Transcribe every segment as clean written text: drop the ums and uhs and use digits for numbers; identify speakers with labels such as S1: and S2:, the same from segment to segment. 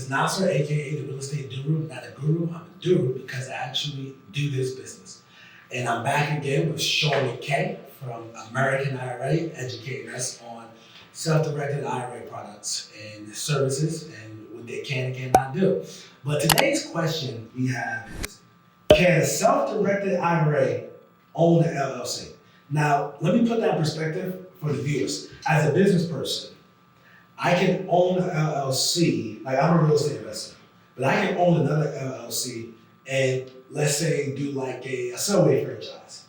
S1: is Nasser, aka the Real Estate Doru. Not a guru, I'm a Doru because I actually do this business. And I'm back again with Sean McKay from American IRA, educating us on self-directed IRA products and services and what they can and cannot do. But today's question we have is, can a self-directed IRA own an LLC? Now, let me put that in perspective for the viewers. As a business person, I can own an LLC, like I'm a real estate investor, but I can own another LLC and let's say do like a Subway franchise,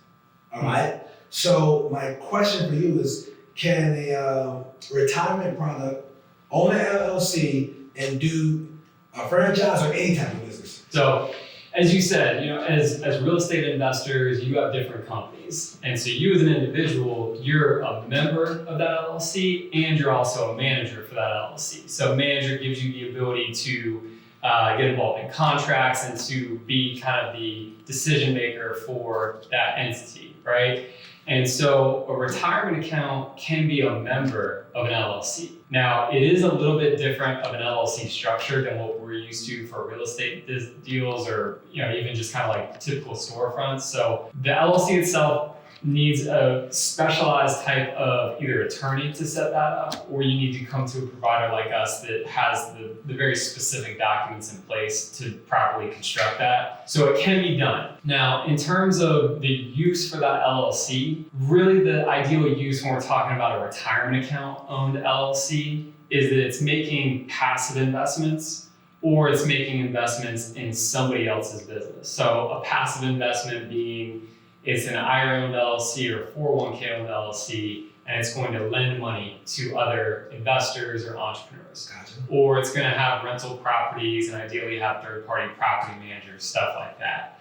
S1: all right? So my question for you is, can a retirement product own an LLC and do a franchise or any type of business?
S2: So, as you said, as real estate investors, you have different companies. And so you as an individual, you're a member of that LLC and you're also a manager for that LLC. So manager gives you the ability to get involved in contracts and to be kind of the decision maker for that entity, right? And so a retirement account can be a member of an LLC. Now, it is a little bit different of an LLC structure than what we're used to for real estate deals or even just kind of like typical storefronts. So the LLC itself needs a specialized type of either attorney to set that up, or you need to come to a provider like us that has the very specific documents in place to properly construct that. So it can be done. Now, in terms of the use for that LLC, really the ideal use when we're talking about a retirement account owned LLC is that it's making passive investments or it's making investments in somebody else's business. So a passive investment being it's an IRA-owned LLC or 401k owned LLC, and it's going to lend money to other investors or entrepreneurs.
S1: Gotcha.
S2: Or it's going to have rental properties and ideally have third-party property managers, stuff like that.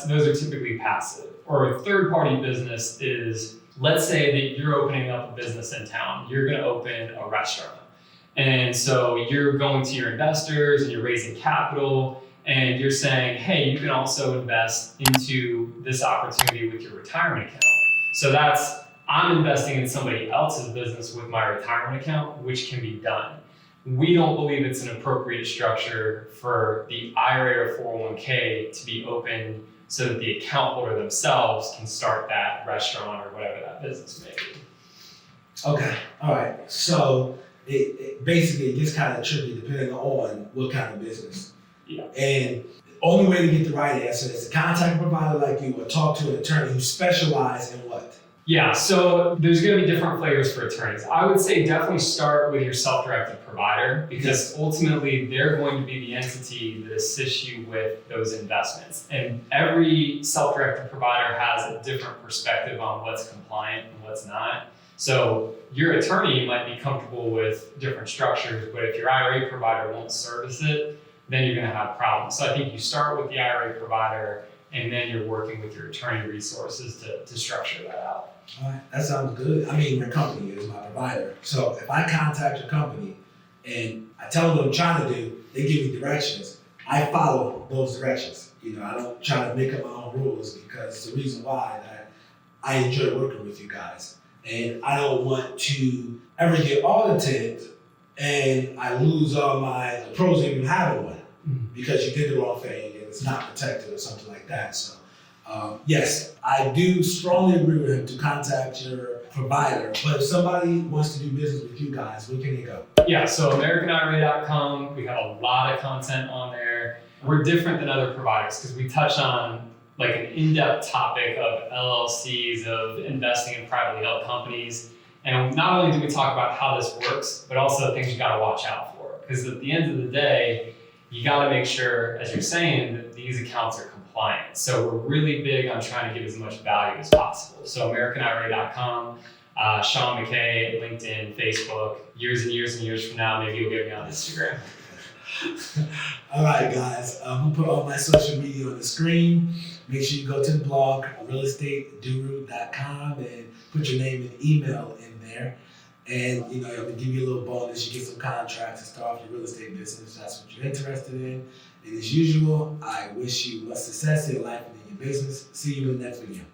S2: Those are typically passive. Or a third-party business is, let's say that you're opening up a business in town. You're going to open a restaurant. And so you're going to your investors and you're raising capital and you're saying, hey, you can also invest into this opportunity with your retirement account. So I'm investing in somebody else's business with my retirement account, which can be done. We don't believe it's an appropriate structure for the IRA or 401k to be open so that the account holder themselves can start that restaurant or whatever that business may be.
S1: Okay, all right. So it basically gets kind of tricky depending on what kind of business.
S2: Yeah.
S1: And the only way to get the right answer is to contact a provider like you or talk to an attorney who specializes in what?
S2: Yeah, so there's going to be different flavors for attorneys. I would say definitely start with your self-directed provider because ultimately they're going to be the entity that assists you with those investments. And every self-directed provider has a different perspective on what's compliant and what's not. So your attorney might be comfortable with different structures, but if your IRA provider won't service it, then you're going to have problems. So I think you start with the IRA provider and then you're working with your attorney resources to structure that out.
S1: All right, that sounds good. I mean, your company is my provider. So if I contact your company and I tell them what I'm trying to do, they give me directions. I follow those directions. I don't try to make up my own rules because it's the reason why that I enjoy working with you guys. And I don't want to ever get audited and I lose all the pros of even having one because you did the wrong thing and it's not protected or something like that. So yes, I do strongly agree with him to contact your provider, but if somebody wants to do business with you guys, where can they go?
S2: Yeah, so AmericanIRA.com, we have a lot of content on there. We're different than other providers because we touch on like an in-depth topic of LLCs, of investing in privately held companies. And not only do we talk about how this works, but also things you gotta watch out for. Because at the end of the day, you gotta make sure, as you're saying, that these accounts are compliant. So we're really big on trying to give as much value as possible. So AmericanIRA.com, Sean McKay, LinkedIn, Facebook, years and years and years from now, maybe you'll get me on Instagram.
S1: All right, guys, we'll put all my social media on the screen. Make sure you go to the blog, realestatedoru.com, and put your name and email in there. And, I'm going to give you a little bonus. You get some contracts to start off your real estate business. That's what you're interested in. And as usual, I wish you much success in your life and in your business. See you in the next video.